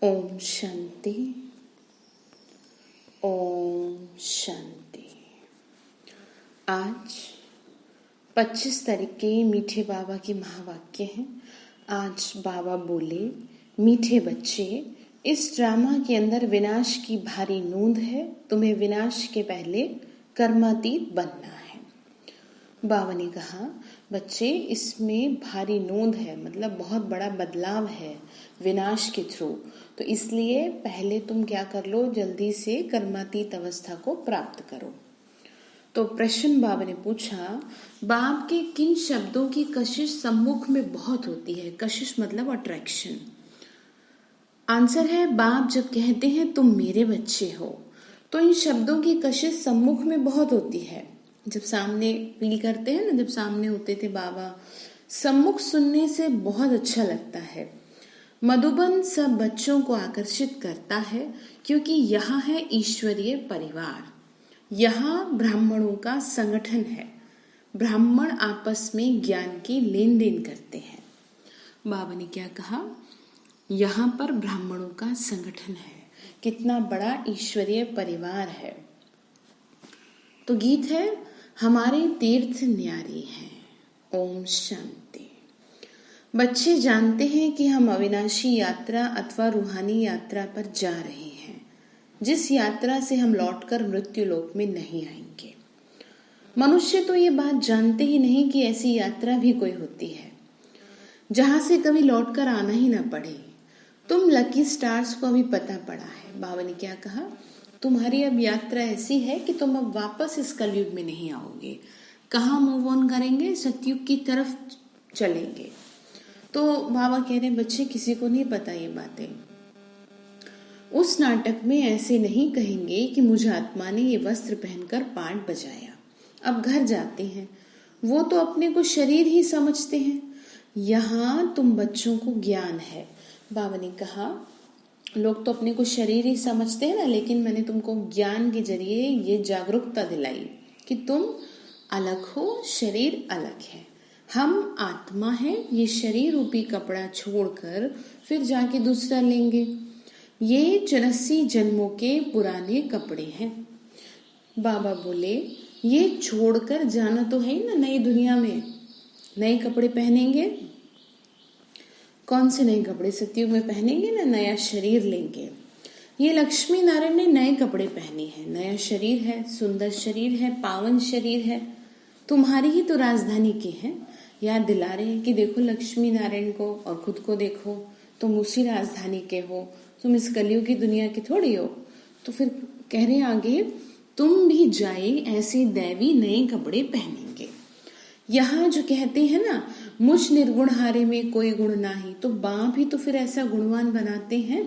ओम शांति। ओम शांति। आज 25 तारीख के मीठे बाबा की महावाक्य हैं। आज बाबा बोले, मीठे बच्चे, इस ड्रामा के अंदर विनाश की भारी नोंद है। तुम्हें विनाश के पहले कर्मातीत बनना है। बाबा ने कहा, बच्चे, इसमें भारी नोंद है, मतलब बहुत बड़ा बदलाव है विनाश के थ्रू। तो इसलिए पहले तुम क्या कर लो, जल्दी से कर्मातीत अवस्था को प्राप्त करो। तो प्रश्न बाबा ने पूछा, बाप के किन शब्दों की कशिश सम्मुख में बहुत होती है? कशिश मतलब अट्रैक्शन। आंसर है, बाप जब कहते हैं तुम मेरे बच्चे हो, तो इन शब्दों की कशिश सम्मुख में बहुत होती है। जब सामने फील करते हैं ना, जब सामने होते थे बाबा, सम्मुख सुनने से बहुत अच्छा लगता है। मधुबन सब बच्चों को आकर्षित करता है, क्योंकि यहाँ है ईश्वरीय परिवार। यहाँ ब्राह्मणों का संगठन है। ब्राह्मण आपस में ज्ञान की लेन देन करते हैं। बाबा ने क्या कहा? यहाँ पर ब्राह्मणों का संगठन है। कितना बड़ा ईश्वरीय परिवार है। तो गीत है, हमारे तीर्थ न्यारे हैं। ओम शांति। बच्चे जानते हैं कि हम अविनाशी यात्रा अथवा रूहानी यात्रा पर जा रहे हैं, जिस यात्रा से हम लौटकर मृत्यु लोक में नहीं आएंगे। मनुष्य तो ये बात जानते ही नहीं कि ऐसी यात्रा भी कोई होती है, जहां से कभी लौटकर आना ही ना पड़े। तुम लकी स्टार्स को अभी पता पड़ा है। बाबा ने क्या कहा? तुम्हारी अब यात्रा ऐसी है कि तुम अब वापस इस कलयुग में नहीं आओगे। कहाँ मूव ऑन करेंगे? सतयुग की तरफ चलेंगे। तो बाबा कह रहे, बच्चे, किसी को नहीं पता ये बातें। उस नाटक में ऐसे नहीं कहेंगे कि मुझे आत्मा ने ये वस्त्र पहनकर पाठ बजाया। अब घर जाते हैं, वो तो अपने को शरीर ही समझते हैं। यहाँ तुम बच्चों को ज्ञान है। बाबा ने कहा, लोग तो अपने को शरीर ही समझते हैं ना, लेकिन मैंने तुमको ज्ञान के जरिए ये जागरूकता दिलाई कि तुम अलग हो, शरीर अलग है। हम आत्मा है, ये शरीर रूपी कपड़ा छोड़कर फिर जाके दूसरा लेंगे। ये 84 जन्मों के पुराने कपड़े हैं। बाबा बोले, ये छोड़कर जाना तो है ही ना नई दुनिया में। नए कपड़े पहनेंगे। कौन से नए कपड़े? सतयुग में पहनेंगे ना, नया शरीर लेंगे। ये लक्ष्मी नारायण ने नए कपड़े पहने हैं, नया शरीर है, सुंदर शरीर है, पावन शरीर है। तुम्हारी ही तो राजधानी के हैं। याद दिला रहे हैं कि देखो लक्ष्मी नारायण को और खुद को देखो, तुम उसी राजधानी के हो। तुम इस कलयुग की दुनिया के थोड़ी हो। तो फिर कह रहे हैं आगे, तुम भी जाए ऐसे दैवी नए कपड़े पहनेंगे। यहाँ जो कहते हैं ना, मुझ निर्गुण हारे में कोई गुण नाही, तो बाप ही तो फिर ऐसा गुणवान बनाते हैं।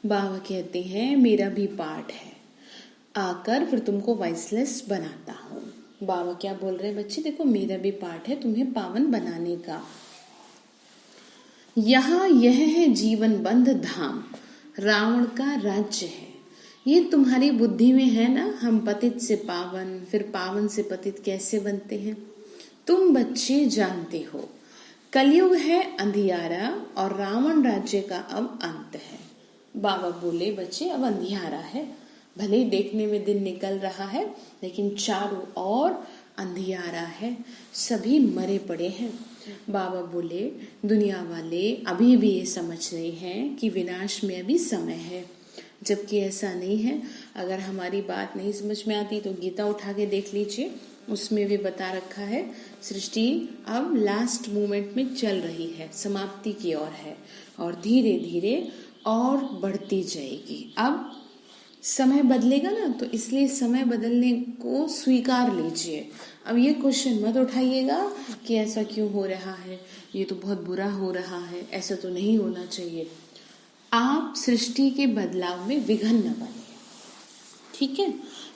बाबा कहते हैं, मेरा भी पाठ है, आकर फिर तुमको वाइसलेस बनाता हूँ। बाबा क्या बोल रहे हैं? बच्चे देखो, मेरा भी पाठ है तुम्हें पावन बनाने का। यहाँ यह है जीवन बंध धाम, रावण का राज्य है। ये तुम्हारी बुद्धि में है ना, हम पतित से पावन, फिर पावन से पतित कैसे बनते हैं। तुम बच्चे जानते हो, कलयुग है अंधियारा और रावण राज्य का अब अंत है। बाबा बोले, बच्चे, अब अंधियारा है। भले ही देखने में दिन निकल रहा है, लेकिन चारों ओर अंधियारा है, सभी मरे पड़े हैं। बाबा बोले, दुनिया वाले अभी भी ये समझ रहे हैं कि विनाश में अभी समय है, जबकि ऐसा नहीं है। अगर हमारी बात नहीं समझ में आती तो गीता उठा के देख लीजिए, उसमें भी बता रखा है सृष्टि अब लास्ट मोमेंट में चल रही है, समाप्ति की ओर है और धीरे धीरे और बढ़ती जाएगी। अब समय बदलेगा ना, तो इसलिए समय बदलने को स्वीकार लीजिए। अब ये क्वेश्चन मत उठाइएगा कि ऐसा क्यों हो रहा है, ये तो बहुत बुरा हो रहा है, ऐसा तो नहीं होना चाहिए। आप सृष्टि के बदलाव में विघ्न न बने, ठीक है।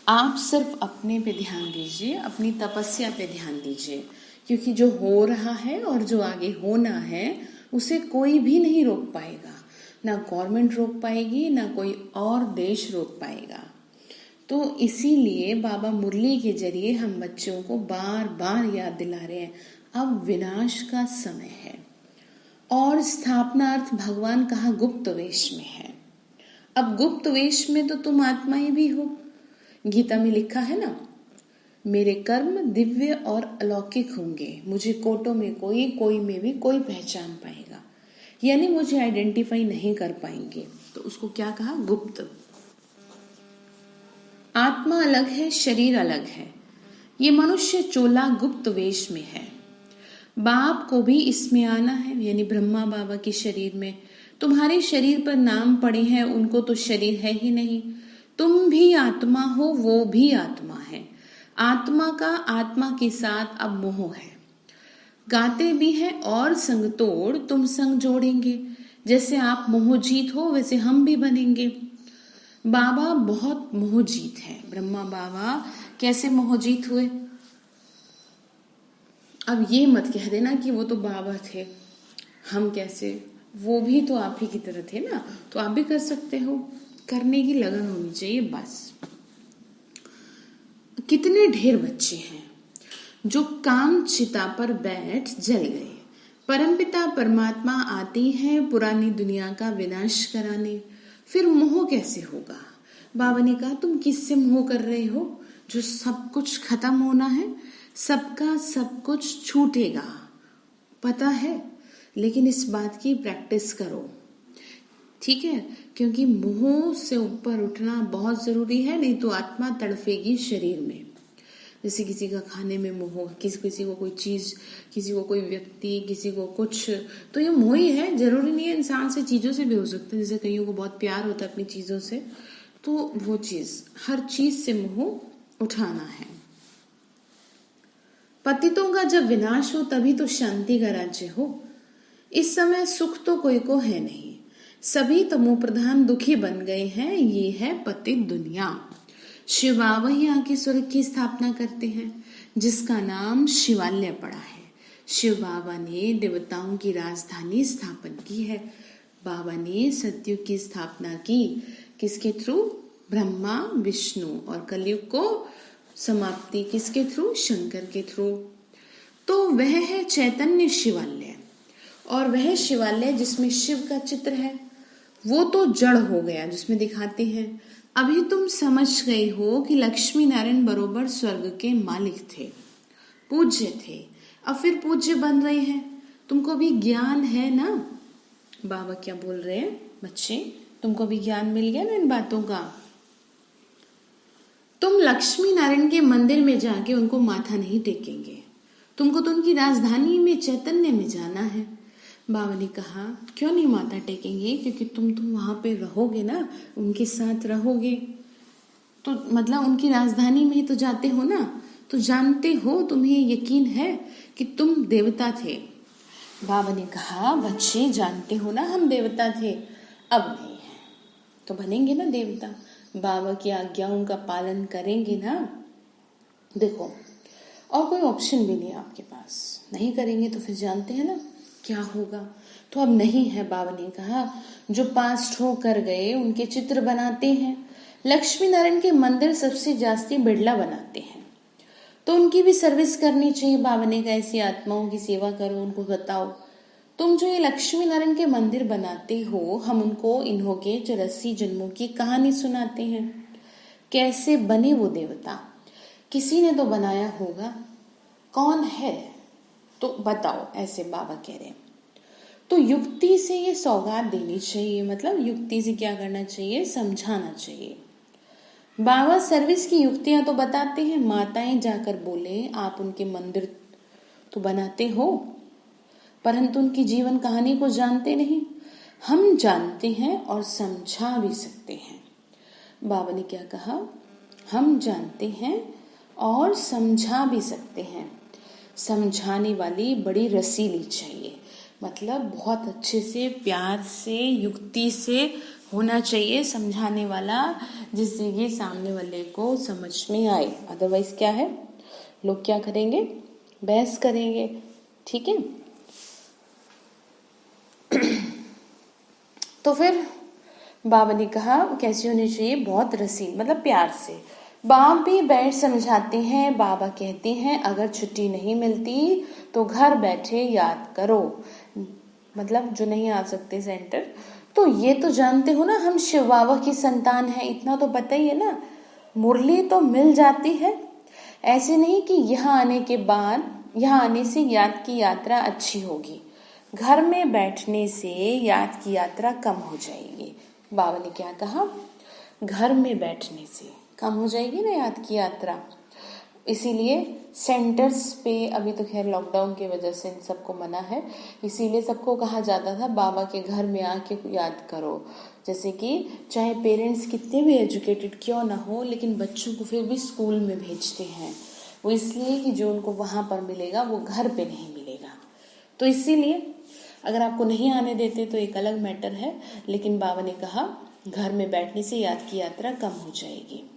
आप सिर्फ अपने पे ध्यान दीजिए, अपनी तपस्या पे ध्यान दीजिए, क्योंकि जो हो रहा है और जो आगे होना है उसे कोई भी नहीं रोक पाएगा। ना गवर्नमेंट रोक पाएगी, ना कोई और देश रोक पाएगा। तो इसीलिए बाबा मुरली के जरिए हम बच्चों को बार बार याद दिला रहे हैं, अब विनाश का समय है। और स्थापनार्थ भगवान कहा गुप्त वेश में है। अब गुप्त वेश में तो तुम आत्मा ही भी हो। गीता में लिखा है ना, मेरे कर्म दिव्य और अलौकिक होंगे, मुझे कोटों में कोई में भी कोई पहचान पाएगा, यानी मुझे आइडेंटिफाई नहीं कर पाएंगे। तो उसको क्या कहा? गुप्त। आत्मा अलग है, शरीर अलग है। ये मनुष्य चोला गुप्त वेश में है। बाप को भी इसमें आना है, यानी ब्रह्मा बाबा के शरीर में। तुम्हारे शरीर पर नाम पड़े हैं, उनको तो शरीर है ही नहीं। तुम भी आत्मा हो, वो भी आत्मा है। आत्मा का आत्मा के साथ अब मोह है। गाते भी हैं और संग तोड़ तुम संग जोड़ेंगे। जैसे आप मोहजीत हो वैसे हम भी बनेंगे। बाबा बहुत मोहजीत है। ब्रह्मा बाबा कैसे मोहजीत हुए? अब ये मत कह देना कि वो तो बाबा थे, हम कैसे? वो भी तो आप ही की तरह थे ना, तो आप भी कर सकते हो। करने की लगन होनी चाहिए बस। कितने ढेर बच्चे हैं जो काम चिता पर बैठ जल गए। परमपिता परमात्मा आती हैं पुरानी दुनिया का विनाश कराने। फिर मोह कैसे होगा? बाबा ने कहा, तुम किससे मोह कर रहे हो? जो सब कुछ खत्म होना है, सबका सब कुछ छूटेगा, पता है। लेकिन इस बात की प्रैक्टिस करो, ठीक है? क्योंकि मोह से ऊपर उठना बहुत जरूरी है, नहीं तो आत्मा तड़फेगी शरीर में। जैसे किसी का खाने में मोह, किसी को कोई चीज, किसी को कोई व्यक्ति, किसी को कुछ, तो ये मोह ही है। जरूरी नहीं है इंसान से, चीजों से भी हो सकता है। जैसे कईयों को बहुत प्यार होता है अपनी चीजों से, तो वो चीज, हर चीज से मोह उठाना है। पतितों का जब विनाश हो तभी तो शांति का राज्य हो। इस समय सुख तो कोई को है नहीं, सभी तमो प्रधान दुखी बन गए हैं। ये है पतित दुनिया। शिव बाबा ही आके स्वर्ग की स्थापना करते हैं, जिसका नाम शिवालय पड़ा है। शिव बाबा ने देवताओं की राजधानी स्थापन की है। बाबा ने सतयुग की स्थापना की, किसके थ्रू? ब्रह्मा विष्णु। और कलयुग को समाप्ति किसके थ्रू? शंकर के थ्रू। तो वह है चैतन्य शिवालय। और वह शिवालय जिसमें शिव का चित्र है, वो तो जड़ हो गया जिसमें दिखाते हैं। अभी तुम समझ गए हो कि लक्ष्मी नारायण बरोबर स्वर्ग के मालिक थे, पूज्य थे। अब फिर पूज्य बन रहे हैं, तुमको भी ज्ञान है ना। बाबा क्या बोल रहे हैं? बच्चे, तुमको भी ज्ञान मिल गया ना इन बातों का। तुम लक्ष्मी नारायण के मंदिर में जाके उनको माथा नहीं टेकेंगे, तुमको तो उनकी राजधानी में चैतन्य में जाना है। बाबा ने कहा, क्यों नहीं माथा टेकेंगे? क्योंकि तुम वहां पे रहोगे ना, उनके साथ रहोगे, तो मतलब उनकी राजधानी में ही तो जाते हो ना, तो जानते हो, तुम्हें यकीन है कि तुम देवता थे। बाबा ने कहा, बच्चे जानते हो ना हम देवता थे, अब नहीं है तो बनेंगे ना देवता। बाबा की आज्ञाओं का पालन करेंगे ना। देखो, और कोई ऑप्शन भी नहीं है आपके पास। नहीं करेंगे तो फिर जानते हैं ना क्या होगा। तो अब नहीं है। बाबा ने कहा, जो पास्ट हो कर गए उनके चित्र बनाते हैं। लक्ष्मी नारायण के मंदिर सबसे जास्ती बिरला बनाते हैं, तो उनकी भी सर्विस करनी चाहिए। बाबा ने कहा, ऐसी आत्माओं की सेवा करो, उनको बताओ। तुम जो ये लक्ष्मी नारायण के मंदिर बनाते हो, हम उनको इन्हों के 84 जन्मों की कहानी सुनाते हैं। कैसे बने वो देवता? किसी ने तो बनाया होगा, कौन है तो बताओ, ऐसे बाबा कह रहे हैं। तो युक्ति से ये सौगात देनी चाहिए। मतलब युक्ति से क्या करना चाहिए? समझाना चाहिए। बाबा सर्विस की युक्तियां तो बताते हैं। माताएं जाकर बोले, आप उनके मंदिर तो बनाते हो, परंतु उनकी जीवन कहानी को जानते नहीं। हम जानते हैं और समझा भी सकते हैं। बाबा ने क्या कहा? हम जानते हैं और समझा भी सकते हैं। समझाने वाली बड़ी रसीली चाहिए, मतलब बहुत अच्छे से, प्यार से, युक्ति से होना चाहिए समझाने वाला, जिससे ये सामने वाले को समझ में आए। अदरवाइज क्या है, लोग क्या करेंगे? बहस करेंगे। ठीक है। तो फिर बाबा ने कहा कैसी होनी चाहिए? बहुत रसील, मतलब प्यार से। बाप भी बैठ समझाते हैं। बाबा कहते हैं, अगर छुट्टी नहीं मिलती तो घर बैठे याद करो। मतलब जो नहीं आ सकते सेंटर। तो ये तो जानते हो ना हम शिव बाबा की संतान है, इतना तो पता ही है ना। मुरली तो मिल जाती है, ऐसे नहीं कि यहाँ आने के बाद, यहाँ आने से याद की यात्रा अच्छी होगी, घर में बैठने से याद की यात्रा कम हो जाएगी। बाबा ने क्या कहा, घर में बैठने से कम हो जाएगी ना याद की यात्रा। इसीलिए सेंटर्स पे अभी तो खैर लॉकडाउन की वजह से इन सबको मना है, इसीलिए सबको कहा जाता था बाबा के घर में आके याद करो। जैसे कि चाहे पेरेंट्स कितने भी एजुकेटेड क्यों ना हो, लेकिन बच्चों को फिर भी स्कूल में भेजते हैं, वो इसलिए कि जो उनको वहाँ पर मिलेगा वो घर पे नहीं मिलेगा। तो इसीलिए अगर आपको नहीं आने देते तो एक अलग मैटर है, लेकिन बाबा ने कहा घर में बैठने से याद की यात्रा कम हो जाएगी।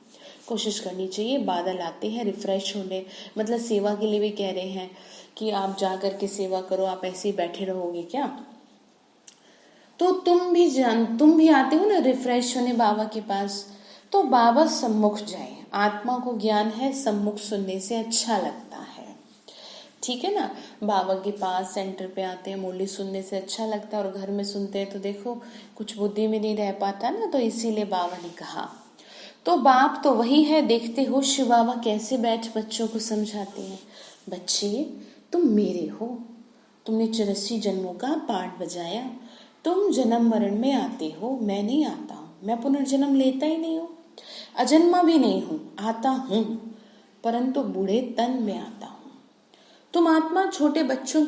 कोशिश करनी चाहिए। बादल आते हैं रिफ्रेश होने, मतलब सेवा के लिए भी कह रहे हैं कि आप जा कर के सेवा करो, आप ऐसे ही बैठे रहोगे क्या? तो तुम भी आते हो ना रिफ्रेश होने बाबा के पास, तो बाबा सम्मुख जाए। आत्मा को ज्ञान है सम्मुख सुनने से अच्छा लगता है, ठीक है ना। बाबा के पास सेंटर पे आते हैं, मुरली सुनने से अच्छा लगता है, और घर में सुनते हैं तो देखो कुछ बुद्धि में नहीं रह पाता ना, तो इसीलिए बाबा ने कहा। तो बाप तो वही है, देखते हो शिव बाबा कैसे बैठ बच्चों को समझाते हैं। बच्चे तुम मेरे हो, तुमने 84 जन्मों का पाठ बजाया, तुम जन्म मरण में आते हो, मैं नहीं आता हूँ, मैं पुनर्जन्म लेता ही नहीं हूँ, अजन्मा भी नहीं हूँ, आता हूँ परंतु बूढ़े तन में आता हूँ। तुम आत्मा छोटे बच्चे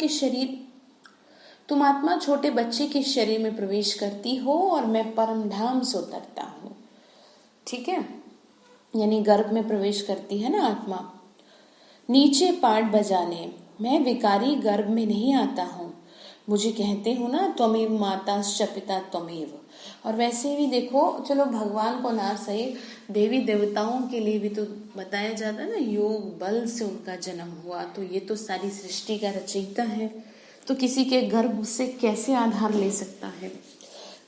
के शरीर में प्रवेश करती हो और मैं परम धाम से उतरता हूँ, ठीक है, यानी गर्भ में प्रवेश करती है ना आत्मा। नीचे पाठ बजाने मैं विकारी गर्भ में नहीं आता हूँ, मुझे कहते हो ना त्वमेव माता च पिता त्वमेव। और वैसे भी देखो, चलो भगवान को ना सही, देवी देवताओं के लिए भी तो बताया जाता है ना, योग बल से उनका जन्म हुआ, तो ये तो सारी सृष्टि का रचयिता है, तो किसी के गर्भ से कैसे आधार ले सकता है?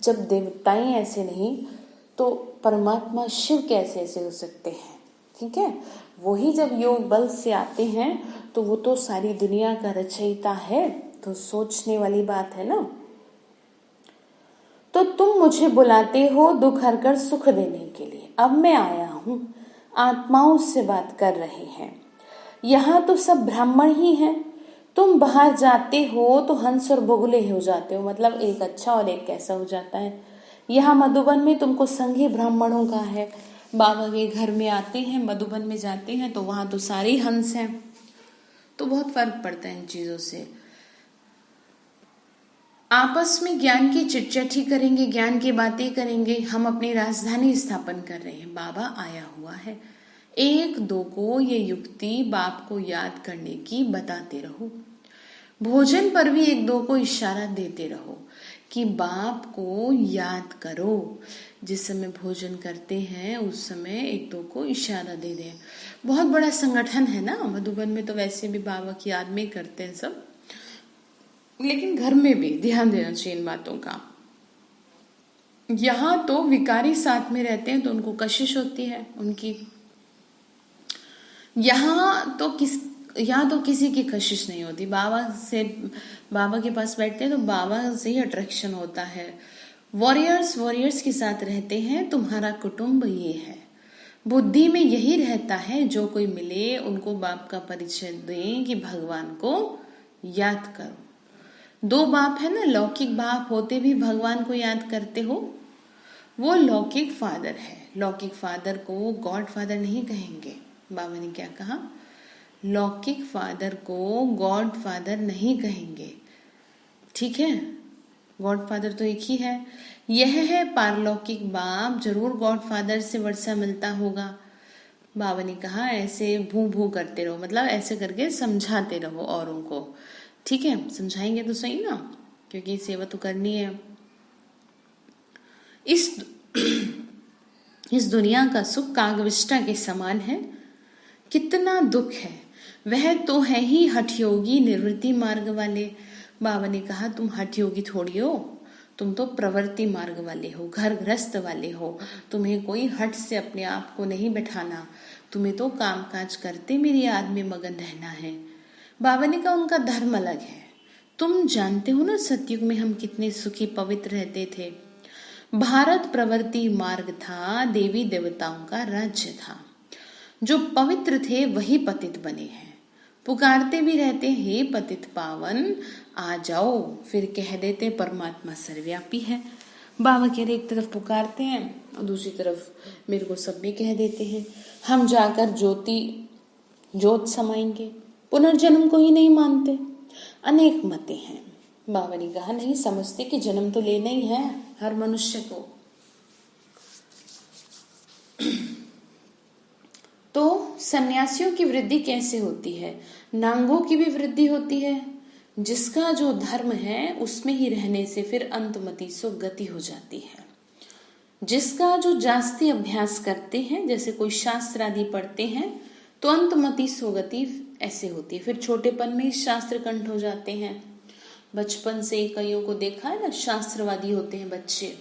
जब देवताएं ऐसे नहीं तो परमात्मा शिव कैसे ऐसे हो सकते हैं? ठीक है, वही जब योग बल से आते हैं तो वो तो सारी दुनिया का रचयिता है, तो सोचने वाली बात है ना। तो तुम मुझे बुलाते हो दुख हरकर सुख देने के लिए, अब मैं आया हूँ, आत्माओं से बात कर रहे हैं। यहाँ तो सब ब्राह्मण ही हैं, तुम बाहर जाते हो तो हंस और बगुले हो जाते हो, मतलब एक अच्छा और एक कैसा हो जाता है। यहाँ मधुबन में तुमको संघी ब्राह्मणों का है, बाबा के घर में आते हैं, मधुबन में जाते हैं तो वहाँ तो सारे हंस हैं, तो बहुत फर्क पड़ता है इन चीज़ों से। आपस में ज्ञान की चिटचट करेंगे, ज्ञान की बातें करेंगे, हम अपनी राजधानी स्थापन कर रहे हैं, बाबा आया हुआ है। एक दो को ये युक्ति बाप को याद करने की बताते रहो, भोजन पर भी एक दो को इशारा देते रहो कि बाप को याद करो। जिस समय भोजन करते हैं उस समय एक दो को इशारा दे दें। बहुत बड़ा संगठन है ना मधुबन में, तो वैसे भी बाबा की याद में करते हैं सब, लेकिन घर में भी ध्यान देना चाहिए इन बातों का। यहाँ तो विकारी साथ में रहते हैं तो उनको कशिश होती है उनकी, यहाँ तो किसी की कशिश नहीं होती। बाबा के पास बैठते हैं तो बाबा से ही अट्रैक्शन होता है। वॉरियर्स के साथ रहते हैं, तुम्हारा कुटुंब ये है। बुद्धि में यही रहता है, जो कोई मिले उनको बाप का परिचय दें कि भगवान को याद करो। दो बाप है ना, लौकिक बाप होते भी भगवान को याद करते हो, वो लौकिक फादर है। लौकिक फादर को गॉड फादर नहीं कहेंगे। बाबा ने क्या कहा, लौकिक फादर को गॉड फादर नहीं कहेंगे, ठीक है, गॉड फादर तो एक ही है। यह है पारलौकिक बाप, जरूर गॉड फादर से वर्षा मिलता होगा। बाबा ने कहा ऐसे भू भू करते रहो, मतलब ऐसे करके समझाते रहो औरों को, ठीक है, समझाएंगे तो सही ना, क्योंकि सेवा तो करनी है। इस दुनिया का सुख कागविष्टा के समान है, कितना दुख है, वह तो है ही हठयोगी निवृत्ति मार्ग वाले। बाबा ने कहा तुम हठयोगी थोड़ी हो, तुम तो प्रवृत्ति मार्ग वाले हो, घर गृहस्थ वाले हो, तुम्हें कोई हठ से अपने आप को नहीं बैठाना, तुम्हें तो काम काज करते मेरी याद में मगन रहना है। बाबा ने कहा उनका धर्म अलग है, तुम जानते हो ना सतयुग में हम कितने सुखी पवित्र रहते थे। भारत प्रवृत्ति मार्ग था, देवी देवताओं का राज्य था। जो पवित्र थे वही पतित बने हैं। पुकारते भी रहते हे पतित पावन आ जाओ, फिर कह देते परमात्मा सर्वव्यापी है। बाबा कह रहे एक तरफ पुकारते हैं और दूसरी तरफ मेरे को सब में कह देते हैं। हम जाकर जोत समाएंगे, पुनर्जन्म को ही नहीं मानते। अनेक मतें हैं। बाबा ने कहा नहीं समझते कि जन्म तो लेना ही है हर मनुष्य को। तो सन्यासियों की वृद्धि कैसे होती है? नांगों की भी वृद्धि होती है। जिसका जो धर्म है उसमें ही रहने से फिर अंतमति सो गति हो जाती है। जिसका जो जास्ती अभ्यास करते हैं, जैसे कोई शास्त्र आदि पढ़ते हैं, तो अंतमति सो गति ऐसे होती है। फिर छोटेपन में ही शास्त्र कंठ हो जाते हैं। बचपन से कईयों को देखा है ना, शास्त्रवादी होते हैं बच्चे,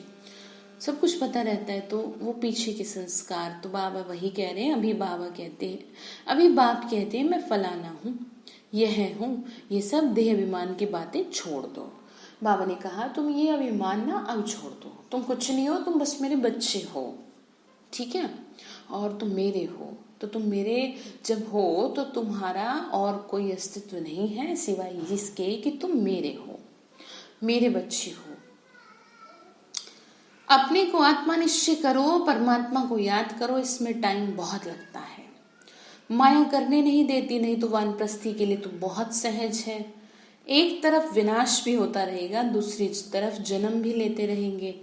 सब कुछ पता रहता है, तो वो पीछे के संस्कार। तो बाबा वही कह रहे हैं, अभी बाबा कहते हैं, अभी बाप कहते हैं मैं फलाना हूँ, यह हूँ, ये सब देह अभिमान की बातें छोड़ दो। बाबा ने कहा तुम ये अभिमान ना अब छोड़ दो, तुम कुछ नहीं हो, तुम बस मेरे बच्चे हो, ठीक है, और तुम मेरे हो। तो तुम मेरे जब हो तो तुम्हारा और कोई अस्तित्व नहीं है सिवाय इसके कि तुम मेरे हो, मेरे बच्चे हो। अपने को आत्मा निश्चय करो, परमात्मा को याद करो। इसमें टाइम बहुत लगता है, माया करने नहीं देती, नहीं तो वानप्रस्थी के लिए तो बहुत सहज है। एक तरफ विनाश भी होता रहेगा, दूसरी तरफ जन्म भी लेते रहेंगे।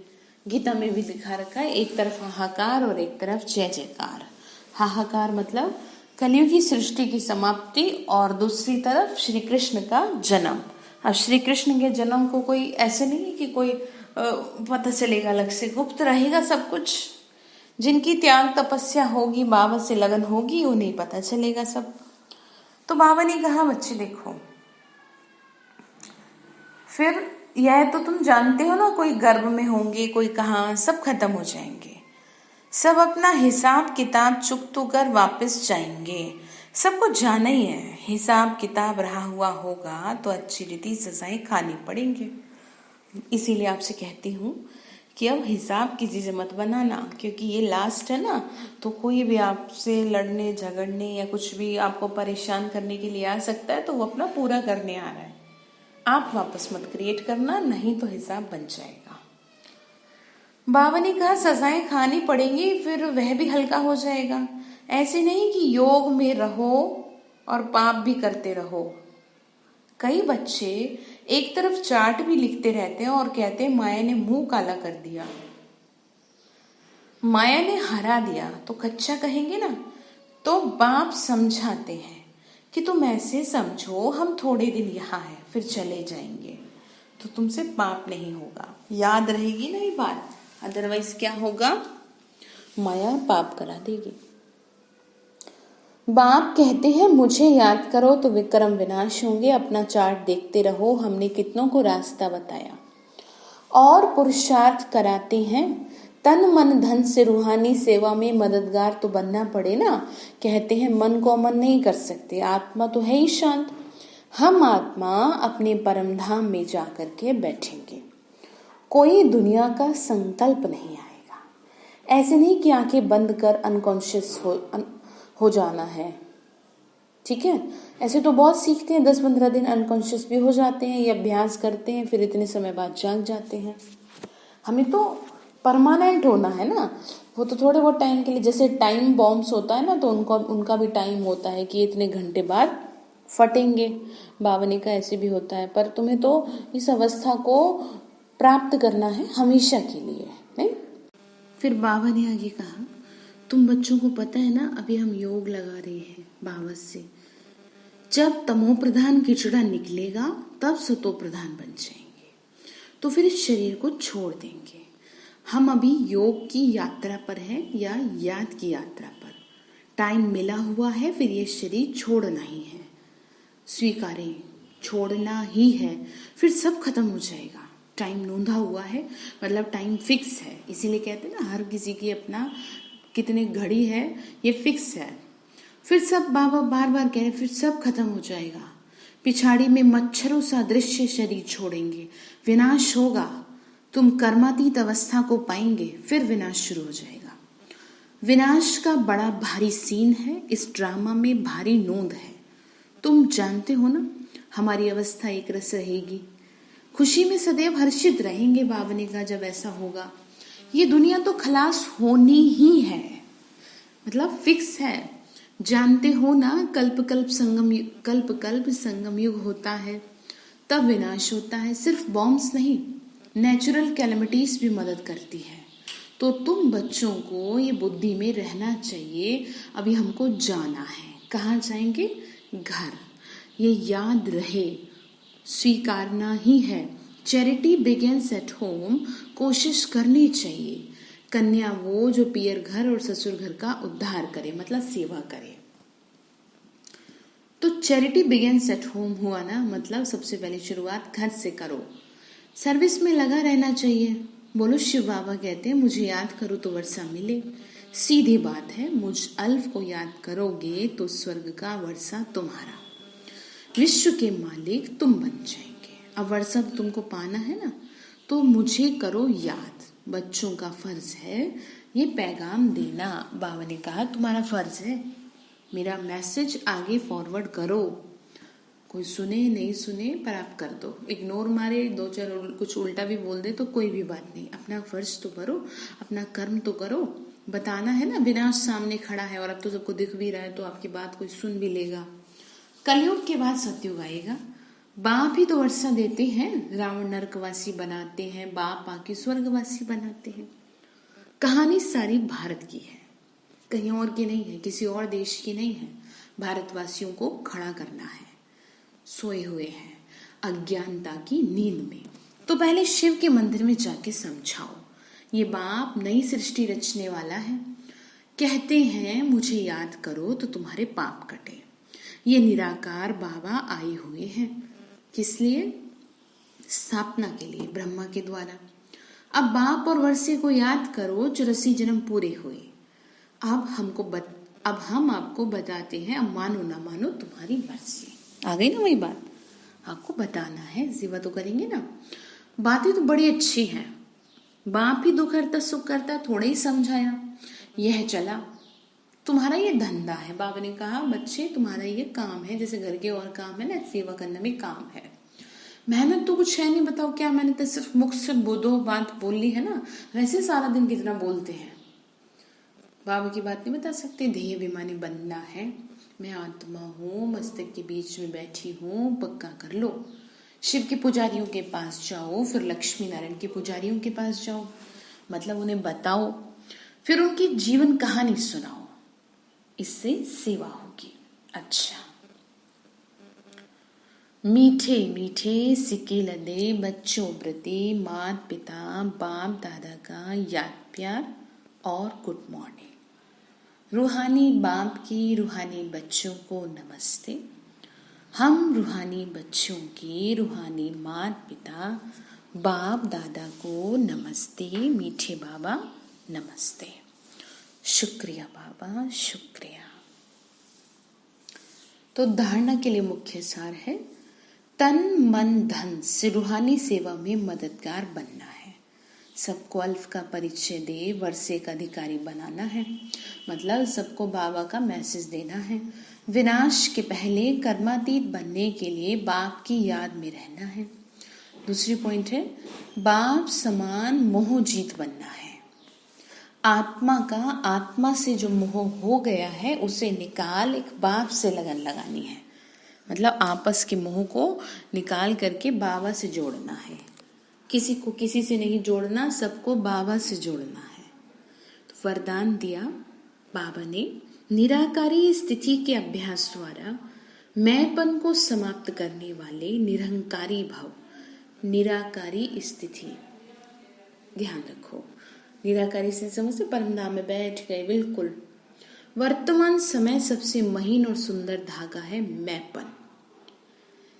गीता में भी लिखा रखा है, एक तरफ हाहाकार और एक तरफ जय जयकार। हाहाकार मतलब कलयुग की सृष्टि की समाप्ति, और दूसरी तरफ श्री कृष्ण का जन्म। अब श्री कृष्ण के जन्म को कोई ऐसे नहीं कि कोई पता चलेगा अलग से, गुप्त रहेगा सब कुछ। जिनकी त्याग तपस्या होगी, बाबा से लगन होगी, उन्हें पता चलेगा सब। तो बाबा ने कहा बच्चे देखो, फिर यह तो तुम जानते हो ना, कोई गर्भ में होंगे, कोई कहाँ, सब खत्म हो जाएंगे। सब अपना हिसाब किताब चुकतू कर वापस जाएंगे। सबको जाना ही है, हिसाब किताब रहा हुआ होगा तो अच्छी रीति सजाएं खानी पड़ेंगे। इसीलिए आपसे कहती हूँ कि अब हिसाब की चीज़ें मत बनाना, क्योंकि ये लास्ट है ना, तो कोई भी आपसे लड़ने झगड़ने या कुछ भी आपको परेशान करने के लिए आ सकता है, तो वो अपना पूरा करने आ रहा है। आप वापस मत क्रिएट करना, नहीं तो हिसाब बन जाएगा। बाबा ने कहा सजाएं खानी पड़ेंगी, फिर वह भी हल्का हो जाएगा। ऐसे नहीं कि योग में रहो और पाप भी करते रहो। कई बच्चे एक तरफ चार्ट भी लिखते रहते हैं और कहते हैं माया ने मुंह काला कर दिया, माया ने हरा दिया, तो कच्चा कहेंगे ना। तो बाप समझाते हैं कि तुम ऐसे समझो हम थोड़े दिन यहाँ हैं, फिर चले जाएंगे, तो तुमसे पाप नहीं होगा। याद रहेगी ना ये बात, अदरवाइज क्या होगा, माया पाप करा देगी। बाप कहते हैं मुझे याद करो तो विक्रम विनाश होंगे। अपना चार्ट देखते रहो, हमने कितनों को रास्ता बताया और पुरुषार्थ कराते हैं। तन मन धन से रूहानी सेवा में मददगार तो बनना पड़े ना। कहते हैं मन को अमन नहीं कर सकते, आत्मा तो है ही शांत। हम आत्मा अपने परम धाम में जाकर के बैठेंगे, कोई दुनिया का संकल्प नहीं आएगा। ऐसे नहीं कि आंखें बंद कर अनकॉन्शियस हो जाना है, ठीक है। ऐसे तो बहुत सीखते हैं, 10-15 दिन अनकॉन्शियस भी हो जाते हैं, ये अभ्यास करते हैं, फिर इतने समय बाद जाग जाते हैं। हमें तो परमानेंट होना है ना, वो तो थोड़े बहुत टाइम के लिए, जैसे टाइम बॉम्ब्स होता है ना, तो उनका भी टाइम होता है कि इतने घंटे बाद फटेंगे। बावनी का ऐसे भी होता है, पर तुम्हें तो इस अवस्था को प्राप्त करना है हमेशा के लिए, नहीं। फिर बाबा ने आगे कहा तुम बच्चों को पता है ना, अभी हम योग लगा रहे हैं बाबा से। जब तमो प्रधान कीचड़ा निकलेगा तब सतो प्रधान बन जाएंगे, तो फिर इस शरीर को छोड़ देंगे। हम अभी योग की यात्रा पर हैं या याद की यात्रा पर। टाइम मिला हुआ है, फिर ये शरीर छोड़ना ही है, स्वीकारें, छोड़ना ही है, फिर सब खत्म हो जाएगा। टाइम नोंधा हुआ है, मतलब टाइम फिक्स है। इसीलिए कहते हैं ना, हर किसी की अपना कितने घड़ी है, ये फिक्स है। फिर सब बाबा बार बार कह रहे, फिर सब खत्म हो जाएगा, पिछाड़ी में मच्छरों सा दृश्य शरीर छोड़ेंगे, विनाश होगा, तुम कर्मातीत अवस्था को पाएंगे, फिर विनाश शुरू हो जाएगा। विनाश का बड़ा भारी सीन है, इस ड्रामा में भारी नोंद है। तुम जानते हो ना, हमारी अवस्था एक रस रहेगी, खुशी में सदैव हर्षित रहेंगे। बाबा ने कहा जब ऐसा होगा, ये दुनिया तो खलास होनी ही है, मतलब फिक्स है। जानते हो ना, कल्प कल्प संगम युग होता है, तब विनाश होता है। सिर्फ बॉम्ब्स नहीं, नेचुरल कैलेमिटीज भी मदद करती है। तो तुम बच्चों को ये बुद्धि में रहना चाहिए, अभी हमको जाना है। कहाँ जाएंगे? घर। ये याद रहे, स्वीकारना ही है। Charity begins at home. कोशिश करनी चाहिए। कन्या वो जो पियर घर और ससुर घर का उद्धार करे, मतलब सेवा करे। तो चैरिटी बिगिंस एट होम हुआ ना, मतलब सबसे पहले शुरुआत घर से करो। सर्विस में लगा रहना चाहिए। बोलो शिव बाबा कहते हैं मुझे याद करो तो वर्षा मिले। सीधी बात है, मुझ अल्फ को याद करोगे तो स्वर्ग का वर्षा तुम्हारा, विश्व के मालिक तुम बन जाएंगे। अब वर्षा तुमको पाना है ना, तो मुझे करो याद। बच्चों का फर्ज है ये पैगाम देना। बाबा ने कहा तुम्हारा फर्ज है, मेरा मैसेज आगे फॉरवर्ड करो। कोई सुने नहीं सुने पर आप कर दो, इग्नोर मारे, दो चार कुछ उल्टा भी बोल दे तो कोई भी बात नहीं, अपना फर्ज तो करो, अपना कर्म तो करो। बताना है ना, विनाश सामने खड़ा है और अब तो सबको दिख भी रहा है, तो आपकी बात कोई सुन भी लेगा। कलयुग के बाद सतयुग आएगा। बाप ही तो वर्षा देते हैं, रावण नरकवासी बनाते हैं, बाप आके स्वर्गवासी बनाते हैं। कहानी सारी भारत की है, कहीं और की नहीं है, किसी और देश की नहीं है। भारतवासियों को खड़ा करना है, सोए हुए हैं अज्ञानता की नींद में। तो पहले शिव के मंदिर में जाके समझाओ, ये बाप नई सृष्टि रचने वाला है। कहते हैं मुझे याद करो तो तुम्हारे पाप कटे। ये निराकार बाबा आए हुए हैं, किस लिए? स्थापना के लिए, ब्रह्मा के द्वारा। अब बाप और वर्षे को याद करो, 84 जन्म पूरे हुए। अब हम आपको बताते हैं, अब मानो ना मानो तुम्हारी मर्जी। आ गई ना वही बात, आपको बताना है, सेवा तो करेंगे ना। बातें तो बड़ी अच्छी हैं, बाप ही दुख हरता सुख करता, थोड़ा ही समझाया, यह चला। तुम्हारा ये धंधा है। बाबा ने कहा बच्चे तुम्हारा ये काम है, जैसे घर के और काम है ना, सेवा करना भी काम है। मेहनत तो कुछ है नहीं, बताओ क्या मेहनत है, सिर्फ मुख से दो बात बोलनी है ना, वैसे सारा दिन कितना बोलते हैं। बाबा की बात नहीं बता सकते, ध्येय विमानी बनना है। मैं आत्मा हूँ, मस्तक के बीच में बैठी हूँ, पक्का कर लो। शिव के पुजारियों के पास जाओ, फिर लक्ष्मी नारायण के पुजारियों के पास जाओ, मतलब उन्हें बताओ, फिर उनकी जीवन कहानी सुनाओ, इससे सेवा होगी। अच्छा, मीठे मीठे सिक्के लदे बच्चों प्रति माता पिता बाप दादा का याद प्यार और गुड मॉर्निंग। रूहानी बाप की रूहानी बच्चों को नमस्ते। हम रूहानी बच्चों की रूहानी माता पिता बाप दादा को नमस्ते। मीठे बाबा नमस्ते। शुक्रिया बाबा, शुक्रिया। तो धारणा के लिए मुख्य सार है, तन मन धन से रूहानी सेवा में मददगार बनना है। सबको अल्फ का परिचय दे, वर्षे का अधिकारी बनाना है, मतलब सबको बाबा का मैसेज देना है। विनाश के पहले कर्मातीत बनने के लिए बाप की याद में रहना है। दूसरी पॉइंट है, बाप समान मोह जीत बनना है। आत्मा का, आत्मा से जो मोह हो गया है उसे निकाल एक बाप से लगन लगानी है, मतलब आपस के मोह को निकाल करके बाबा से जोड़ना है। किसी को किसी से नहीं जोड़ना, सबको बाबा से जोड़ना है। तो वरदान दिया बाबा ने, निराकारी स्थिति के अभ्यास द्वारा मैंपन को समाप्त करने वाले निरहंकारी भाव। निराकारी स्थिति ध्यान रखो, निराकारी से समझते, परम धाम में बैठ गए, बिल्कुल। वर्तमान समय सबसे महीन और सुंदर धागा है मैंपन।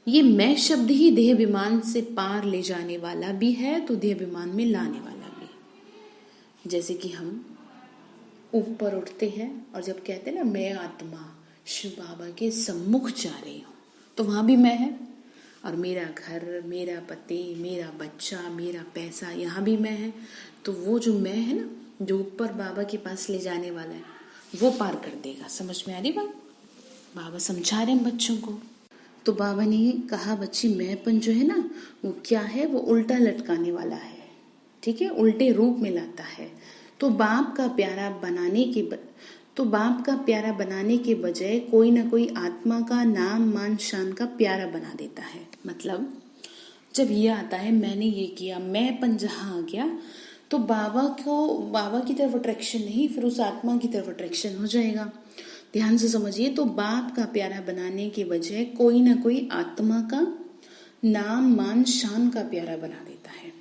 ये मैं शब्द ही देह विमान से पार ले जाने वाला भी है, तो देह विमान में लाने वाला भी। जैसे कि हम ऊपर उठते हैं और जब कहते हैं ना मैं आत्मा शिव बाबा के सम्मुख जा रही हूँ, तो वहाँ भी मैं है। और मेरा घर, मेरा पति, मेरा बच्चा, मेरा पैसा, यहाँ भी मैं है। तो वो जो मैं है ना, जो ऊपर बाबा के पास ले जाने वाला है, वो पार कर देगा। समझ में आ रही बात? बाबा समझा रहे हैं बच्चों को। तो बाबा ने कहा बच्ची मैंपन जो है ना, वो क्या है, वो उल्टा लटकाने वाला है, ठीक है, उल्टे रूप में लाता है। तो बाप का प्यारा बनाने के बजाय कोई ना कोई आत्मा का नाम मान शान का प्यारा बना देता है। मतलब जब ये आता है मैंने ये किया, मैंपन जहाँ आ गया, तो बाबा की तरफ अट्रैक्शन नहीं, फिर उस आत्मा की तरफ अट्रैक्शन हो जाएगा। ध्यान से समझिए। तो बाप का प्यारा बनाने के बजाय कोई ना कोई आत्मा का नाम मान शान का प्यारा बना देता है।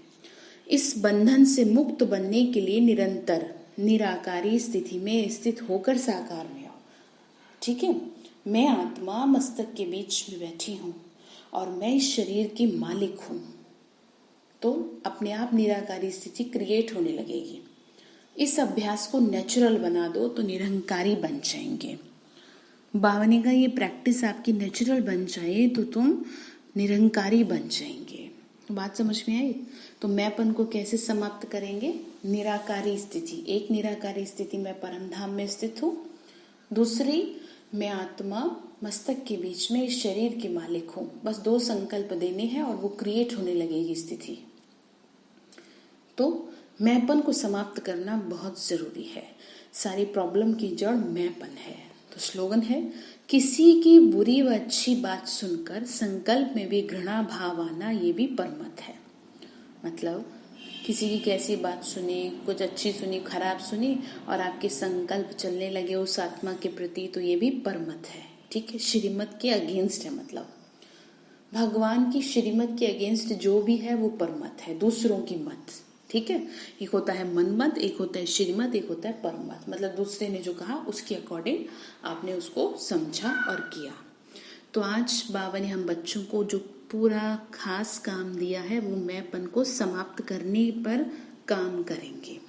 इस बंधन से मुक्त बनने के लिए निरंतर निराकारी स्थिति में स्थित होकर साकार में आओ। ठीक है, मैं आत्मा मस्तक के बीच में बैठी हूँ और मैं इस शरीर की मालिक हूँ। तो अपने आप निराकारी स्थिति क्रिएट होने लगेगी। इस अभ्यास को नेचुरल बना दो तो निरंकारी बन जाएंगे। बाबा ने कहा ये प्रैक्टिस आपकी नेचुरल बन जाए तो तुम निरंकारी बन जाएंगे। बात समझ में आई? तो मैंपन को कैसे समाप्त करेंगे? निराकारी स्थिति। एक निराकारी स्थिति में परम धाम में स्थित हूँ, दूसरी मैं आत्मा मस्तक के बीच में इस शरीर की मालिक हूँ। बस 2 संकल्प देने हैं और वो क्रिएट होने लगेगी स्थिति। तो मैंपन को समाप्त करना बहुत जरूरी है। सारी प्रॉब्लम की जड़ मैंपन है। तो स्लोगन है, किसी की बुरी व अच्छी बात सुनकर संकल्प में भी घृणा भाव आना, ये भी परमत है। मतलब किसी की कैसी बात सुनी, कुछ अच्छी सुनी, खराब सुनी, और आपके संकल्प चलने लगे उस आत्मा के प्रति, तो ये भी परमत है। ठीक है, श्रीमत के अगेंस्ट है। मतलब भगवान की श्रीमत के अगेंस्ट जो भी है वो परमत है, दूसरों की मत। ठीक है, एक होता है मनमत, एक होता है श्रीमत, एक होता है परमत। मतलब दूसरे ने जो कहा उसके अकॉर्डिंग आपने उसको समझा और किया। तो आज बाबा ने हम बच्चों को जो पूरा खास काम दिया है वो मैंपन को समाप्त करने पर काम करेंगे।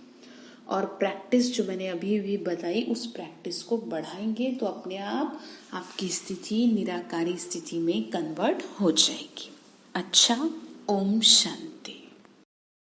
और प्रैक्टिस जो मैंने अभी भी बताई उस प्रैक्टिस को बढ़ाएंगे तो अपने आप आपकी स्थिति निराकारी स्थिति में कन्वर्ट हो जाएगी। अच्छा, ओम शांति।